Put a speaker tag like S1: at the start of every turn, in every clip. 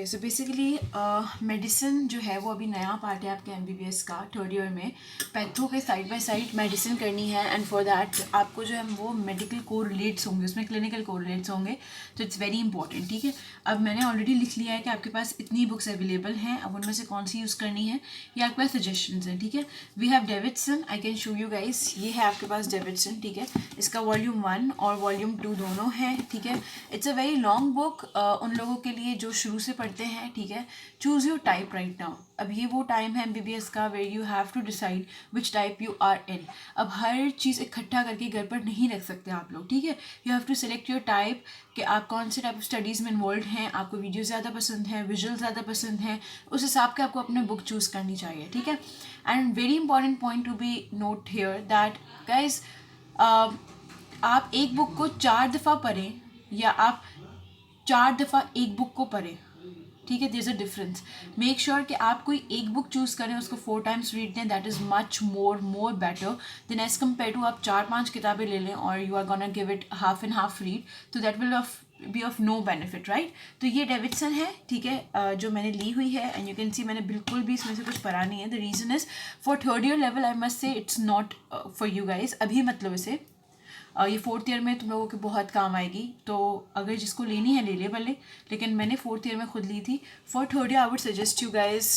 S1: So basically medicine जो है वो अभी नया पार्ट है आपके एमबीबीएस का थर्ड ईयर में। पैथो के साइड बाय साइड मेडिसिन करनी है एंड फॉर दैट आपको जो है वो मेडिकल कोरिलेट्स होंगे, उसमें क्लिनिकल कोरिलेट्स होंगे, तो इट्स वेरी इंपॉर्टेंट। ठीक है, अब मैंने ऑलरेडी लिख लिया है कि आपके पास इतनी बुक्स अवेलेबल हैं, अब उनमें से कौन सी यूज़ करनी है ये आपके पास सजेशंस हैं। ठीक है, we have Davidson, I can show you guys, ये है आपके पास डेविडसन। ठीक है, इसका वॉल्यूम 1 और वॉल्यूम 2 दोनों हैं। ठीक है, it's a very long book उन लोगों के लिए जो शुरू से पढ़ते हैं। ठीक है, choose your type right now. अब ये वो टाइम है एमबीबीएस का where you have to decide which type you are in. अब हर चीज़ इकट्ठा करके घर पर नहीं रख सकते आप लोग। ठीक है, you have to select your type कि आप कौन से टाइप ऑफ स्टडीज़ में इन्वॉल्व हैं, आपको वीडियो ज़्यादा पसंद है, विजुअल ज़्यादा पसंद है, उस हिसाब के आपको अपने बुक चूज़ करनी चाहिए। ठीक है, and very important point to be note here that guys, आप एक बुक को 4 दफ़ा पढ़ें या आप 4 दफ़ा एक बुक को पढ़ें। ठीक है, there is a difference. Make sure कि आप कोई एक बुक चूज़ करें, उसको 4 टाइम्स रीड दें, that is much more better than as compare to आप 4-5 किताबें ले लें और you are gonna give it half and half read, तो that will be of no benefit, right. तो ये डेविडसन है। ठीक है, जो मैंने ली हुई है एंड यू कैन सी मैंने बिल्कुल भी इसमें से कुछ पढ़ा नहीं है। The reason is for third year level I must say it's not for you guys. अभी मतलब इसे ये 4th ईयर में तुम लोगों के बहुत काम आएगी, तो अगर जिसको लेनी है ले ले भले, लेकिन मैंने 4th ईयर में खुद ली थी। For third year I would suggest you guys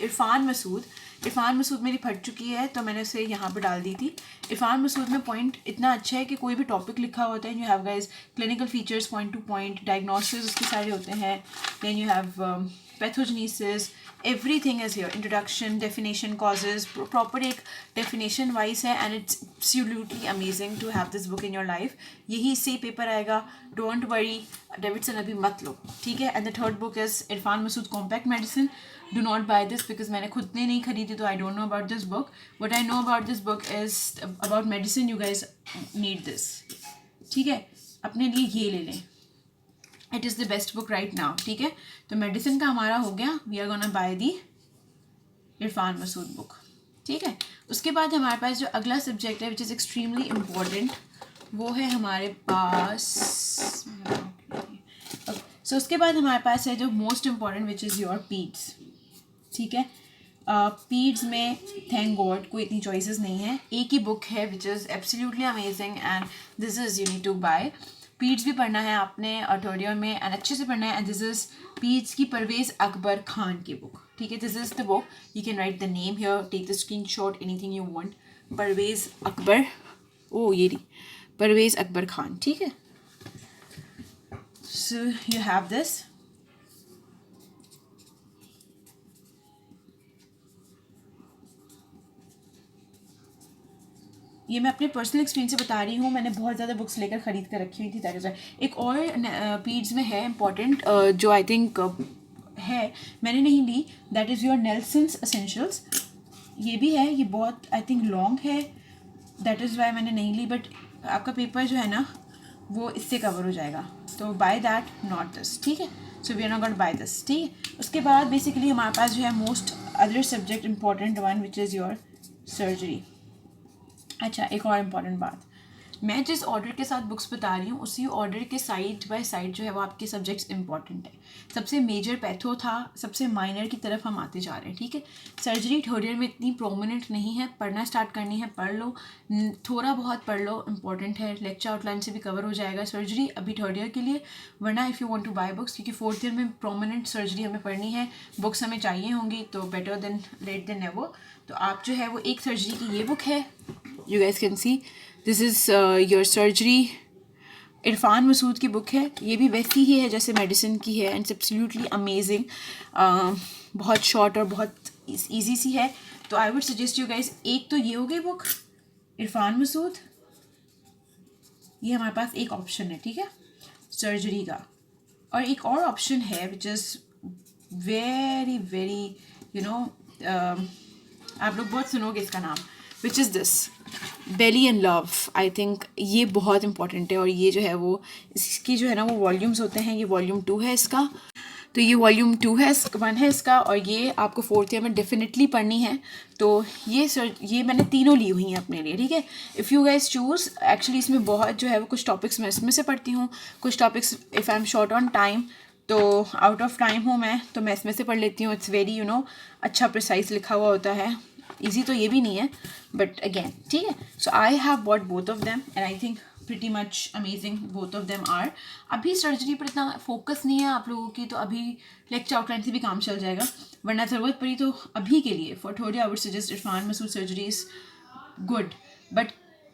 S1: Irfan Masood मेरी फट चुकी है तो मैंने उसे यहाँ पे डाल दी थी। इरफान मसूद में पॉइंट इतना अच्छा है कि कोई भी टॉपिक लिखा होता है, you have guys clinical features point to point, diagnosis उसके सारे होते हैं, then you have pathogenesis, everything is here, introduction, definition, causes, proper एक definition wise है and it's absolutely amazing to have this book in your life। यही इससे paper आएगा, don't worry, Davidson अभी मत लो। ठीक है, and the third book is Irfan Masood compact medicine। do not buy this because मैंने खुद ने नहीं खरीदी तो I don't know about this book। what I know about this book is about medicine, you guys need this। ठीक है, अपने लिए ये ले लें, it is the best book right now. ठीक है, तो मेडिसिन का हमारा हो गया, we are gonna buy the Irfan Masood book. ठीक है, उसके बाद हमारे पास जो अगला सब्जेक्ट है विच इज़ एक्सट्रीमली इम्पॉर्टेंट, वो है हमारे पास सो उसके बाद हमारे पास है जो most important which is your पीड्स। ठीक है, पीड्स में थैंक गॉड कोई इतनी चॉइसेस नहीं है, एक ही बुक है which is absolutely amazing and this is you need to buy. Peds भी पढ़ना है आपने और थर्ड ईयर में एंड अच्छे से पढ़ना है, एंड दिस इज़ पीड्स की परवेज़ अकबर खान की बुक। ठीक है, this is the book, you can write the name here, take the screenshot, anything you want. Parvez Akbar, ओ ये रही परवेज़ अकबर खान। ठीक है, सो यू हैव दिस। ये मैं अपने पर्सनल एक्सपीरियंस से बता रही हूँ, मैंने बहुत ज़्यादा बुक्स लेकर ख़रीद कर रखी हुई थी, दैट इज़ वाई। एक और पीड्स में है इम्पॉर्टेंट जो आई थिंक है, मैंने नहीं ली, दैट इज़ योर नेल्सन्स एसेंशियल्स। ये भी है, ये बहुत आई थिंक लॉन्ग है, दैट इज़ वाई मैंने नहीं ली, बट आपका पेपर जो है ना वो इससे कवर हो जाएगा, तो बाय दैट नॉट दिस। ठीक है, so we are not gonna buy this. ठीक है, उसके बाद बेसिकली हमारे पास जो है most other subject important one which is your surgery. अच्छा, एक और इम्पॉर्टेंट बात, मैं जिस ऑर्डर के साथ बुक्स बता रही हूँ उसी ऑर्डर के साइड बाय साइड जो है वो आपके सब्जेक्ट्स इंपॉर्टेंट है। सबसे मेजर पैथो था, सबसे माइनर की तरफ हम आते जा रहे हैं। ठीक है, सर्जरी थर्ड ईयर में इतनी प्रोमिनेंट नहीं है, पढ़ना स्टार्ट करनी है पढ़ लो, थोड़ा बहुत पढ़ लो, इंपॉर्टेंट है, लेक्चर आउटलाइन से भी कवर हो जाएगा सर्जरी अभी थर्ड ईयर के लिए। वरना if you want to buy books, क्योंकि फोर्थ ईयर में प्रोमिनेंट सर्जरी हमें पढ़नी है, बुक्स हमें चाहिए होंगी, तो better than late than never. तो आप जो है वो एक सर्जरी की ये बुक है, you guys can see this is your surgery, Irfan Masood की बुक है। ये भी वैसी ही है जैसे मेडिसिन की है एंड एब्सोल्युटली अमेजिंग, बहुत शॉर्ट और बहुत इजी सी है। तो आई वुड सजेस्ट यू गाइस, एक तो ये हो गई बुक इरफान मसूद, ये हमारे पास एक ऑप्शन है। ठीक है, सर्जरी का, और एक और ऑप्शन है which is very very you know, आप लोग बहुत सुनोगे इसका नाम, which is this Bailey and Love. I think ये बहुत इंपॉर्टेंट है, और ये जो है वो इसकी जो है ना वो वॉल्यूम्स होते हैं, ये वॉल्यूम 2 है इसका, तो ये वॉल्यूम 2 है, 1 है इसका, और ये आपको फोर्थ ईयर में डेफिनेटली पढ़नी है। तो ये मैंने तीनों ली हुई हैं अपने लिए। ठीक है, if you guys choose, actually इसमें बहुत जो है वो कुछ टॉपिक्स मैं इसमें से पढ़ती हूँ, कुछ topics if I am short on time तो आउट ऑफ टाइम हूँ मैं, तो मैं इसमें से पढ़ लेती हूँ. इट्स वेरी अच्छा प्रिसाइज लिखा हुआ होता है. ईजी तो ये भी नहीं है, बट अगेन ठीक है. So I have bought both of them and I think pretty much amazing both of them are. अभी सर्जरी पर इतना फोकस नहीं है आप लोगों की, तो अभी लेक्चर आउटलाइन से भी काम चल जाएगा. वरना ज़रूरत पड़ी तो अभी के लिए for third year I would suggest Irfan Masood surgery is good. But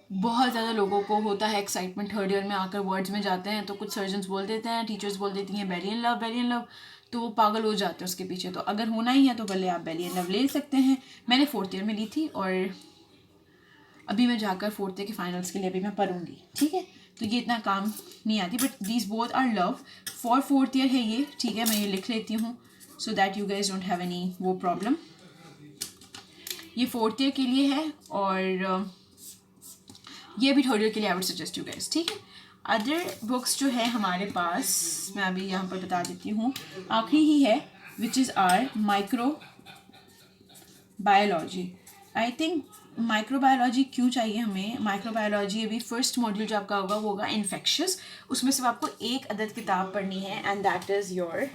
S1: बहुत ज़्यादा लोगों को होता है एक्साइटमेंट, थर्ड ईयर में आकर वर्ड्स में जाते हैं तो कुछ सर्जन्स बोल देते हैं, टीचर्स बोल देती हैं बेली एंड लव, तो वो पागल हो जाते हैं उसके पीछे. तो अगर होना ही है तो भले आप बेली एंड लव ले सकते हैं. मैंने फोर्थ ईयर में ली थी और अभी मैं जाकर फोर्थ ईयर के फाइनल्स के लिए अभी मैं पढ़ूंगी. ठीक है, तो ये इतना काम नहीं आती. But these both are love for fourth year है ये. ठीक है, मैं ये लिख लेती हूँ so that you guys don't have any वो प्रॉब्लम. ये फोर्थ ईयर के लिए है और ये भी थर्ड ईयर के लिए आई वुड सजेस्ट यू गाइज. ठीक है, अदर बुक्स जो है हमारे पास मैं अभी यहाँ पर बता देती हूँ. आखिरी ही है which is our microbiology. I think microbiology क्यों चाहिए हमें. माइक्रोबायोलॉजी अभी फर्स्ट मॉड्यूल जो आपका होगा वो होगा इन्फेक्शियस. उसमें सिर्फ आपको एक अदद किताब पढ़नी है and that is your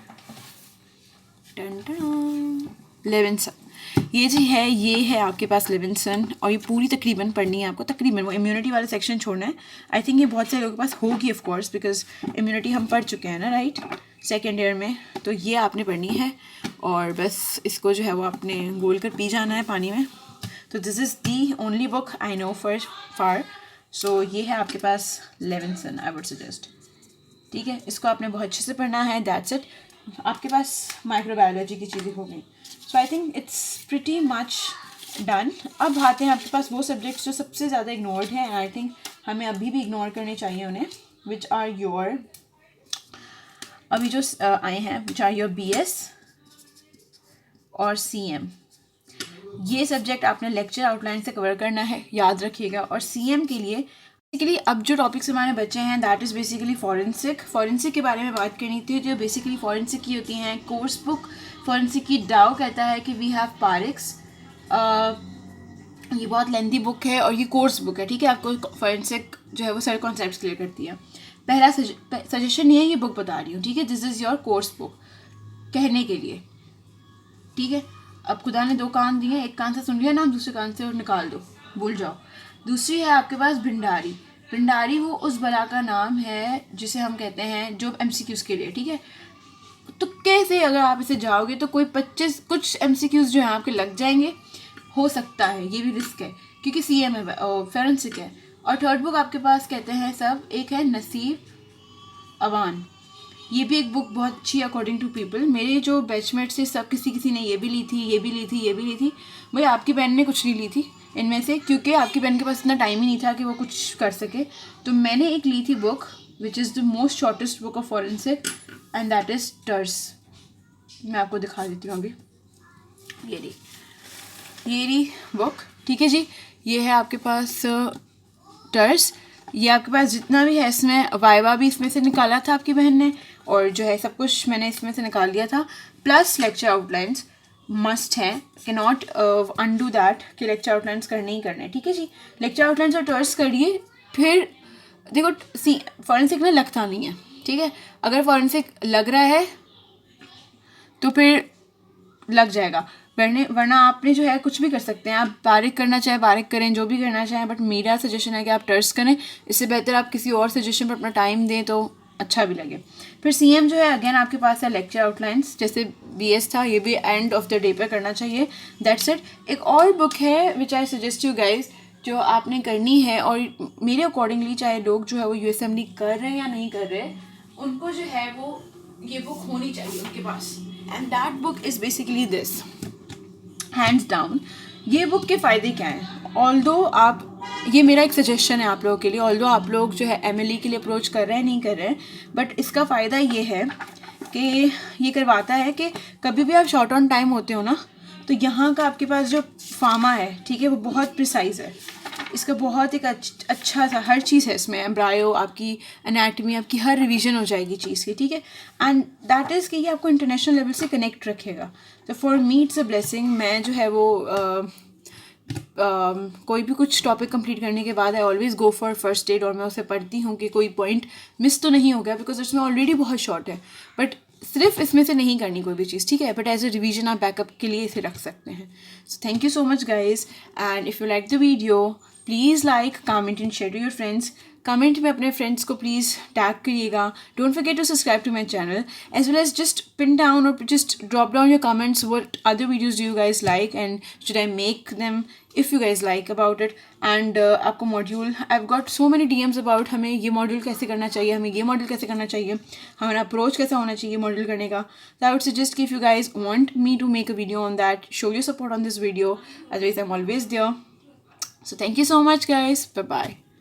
S1: Levinson. ये जी है, ये है आपके पास लेविंसन और ये पूरी तकरीबन पढ़नी है आपको. तकरीबन वो इम्यूनिटी वाला सेक्शन छोड़ना है. आई थिंक ये बहुत सारे लोगों के पास होगी ऑफ कोर्स बिकॉज इम्यूनिटी हम पढ़ चुके हैं ना, राइट, सेकेंड ईयर में. तो ये आपने पढ़नी है और बस इसको जो है वो आपने गोल कर पी जाना है पानी में. तो this is the only book I know for far. So ये है आपके पास लेविंसन आई वुड सजेस्ट. ठीक है, इसको आपने बहुत अच्छे से पढ़ना है. That's it. आपके पास माइक्रोबायोलॉजी की चीज़ें हो गई. So I think it's pretty much done. अब आते हैं आपके पास वो सब्जेक्ट्स जो सबसे ज़्यादा इग्नोर्ड हैं एंड आई थिंक हमें अभी भी इग्नोर करने चाहिए उन्हें, विच आर योर अभी जो आए हैं विच आर योर BS और CM. ये सब्जेक्ट आपने लेक्चर आउटलाइन से कवर करना है, याद रखिएगा. और CM के लिए बेसिकली अब जो टॉपिक्स हमारे बच्चे हैं दैट इज़ बेसिकली फॉरेंसिक के बारे में बात करनी थी. जो बेसिकली फॉरेंसिक की होती हैं कोर्स बुक फॉरेंसिक की. डाउ कहता है कि वी हैव पारिक्स. ये बहुत लेंथी बुक है और ये कोर्स बुक है. ठीक है, आपको फॉरेंसिक जो है वो सारे कॉन्सेप्ट्स क्लियर करती है. पहला सजेशन ये है, ये बुक बता रही हूँ. ठीक है, this is your course book कहने के लिए. ठीक है, अब खुदा ने दो कान दिए, एक कान से सुन लिया ना, दूसरे कान से और निकाल दो, भूल जाओ. दूसरी है आपके पास भिंडारी. भिंडारी वो उस बला का नाम है जिसे हम कहते हैं जो MCQs के लिए. ठीक है, तुक्के से अगर आप इसे जाओगे तो कोई 25 कुछ MCQs जो हैं आपके लग जाएंगे, हो सकता है. ये भी रिस्क है क्योंकि CM है, फॉरेंसिक है. और थर्ड बुक आपके पास कहते हैं सब, एक है नसीब अवान. ये भी एक बुक बहुत अच्छी अकॉर्डिंग टू पीपल. मेरे जो बैचमेट्स थे सब किसी ने ये भी ली थी, ये भी ली थी, ये भी ली थी. भाई आपकी बहन ने कुछ नहीं ली थी इनमें से क्योंकि आपकी बहन के पास इतना टाइम ही नहीं था कि वो कुछ कर सके. तो मैंने एक ली थी book which is the most shortest book of forensic and that is टर्स. मैं आपको दिखा देती हूँ अभी. ये रही बुक. ठीक है जी, ये है आपके पास टर्स. ये आपके पास जितना भी है इसमें वाइवा भी इसमें से निकाला था आपकी बहन ने और जो है सब कुछ मैंने इसमें से निकाल दिया था. प्लस लेक्चर आउटलाइंस मस्ट है, के नॉट अनडू दैट कि लेक्चर आउटलाइंस करने ही करने. ठीक है जी, लेक्चर आउटलाइंस और टर्स करिए. फिर देखो फॉरेंसिक में लगता नहीं है. ठीक है, अगर फॉरेंसिक लग रहा है तो फिर लग जाएगा, वरना आपने जो है कुछ भी कर सकते हैं. आप बारिक करना चाहे बारिक करें, जो भी करना चाहें, बट मेरा सजेशन है कि आप टर्स करें. इससे बेहतर आप किसी और सजेशन पर अपना टाइम दें तो अच्छा भी लगे. फिर CM जो है अगेन आपके पास है लेक्चर आउटलाइंस. जैसे BS था, ये भी एंड ऑफ द डे पे करना चाहिए. That's it. एक और बुक है विच आई सजेस्ट यू गाइज जो आपने करनी है और मेरे अकॉर्डिंगली चाहे लोग जो है वो USMLE कर रहे हैं या नहीं कर रहे, उनको जो है वो ये बुक होनी चाहिए उनके पास. And that book is basically this, hands down. ये बुक के फ़ायदे क्या हैं? ऑल्दो आप, ये मेरा एक सजेशन है आप लोगों के लिए, ऑल्दो आप लोग जो है MLE के लिए अप्रोच कर रहे हैं नहीं कर रहे हैं, बट इसका फ़ायदा ये है कि ये करवाता है कि कभी भी आप शॉर्ट ऑन टाइम होते हो ना, तो यहाँ का आपके पास जो फार्मा है, ठीक है, वो बहुत प्रिसाइज है. इसका बहुत एक अच्छा सा हर चीज़ है इसमें. एम्ब्रायो, आपकी एनाटमी, आपकी हर रिवीजन हो जाएगी चीज़ की. ठीक है, एंड दैट इज़ कि ये आपको इंटरनेशनल लेवल से कनेक्ट रखेगा. तो for me it's a blessing. मैं जो है वो कोई भी कुछ टॉपिक कंप्लीट करने के बाद I always go for first aid और मैं उसे पढ़ती हूँ कि कोई पॉइंट मिस तो नहीं हो गया, बिकॉज उसमें ऑलरेडी बहुत शॉर्ट है. बट सिर्फ इसमें से नहीं करनी कोई भी चीज़, ठीक है, बट एज अ रिवीजन आप बैकअप के लिए इसे रख सकते हैं. So thank you so much guys, and if you like the video please like, comment and share to your friends. Comment में अपने फ्रेंड्स को प्लीज़ टैग करिएगा. Don't forget to subscribe to my channel as well as just pin down और just drop down your comments what other videos do you guys like and should I make them if you guys like about it. And आपको module, I have got so many DMs about हमें ये module कैसे करना चाहिए, हमें ये module कैसे करना चाहिए, हमारा अप्रोच कैसा होना चाहिए मॉड्यूल करने का. So I would suggest if you guys want me to make a video on that, show your support on this video. Otherwise, I'm always there. So thank you so much, guys. Bye bye.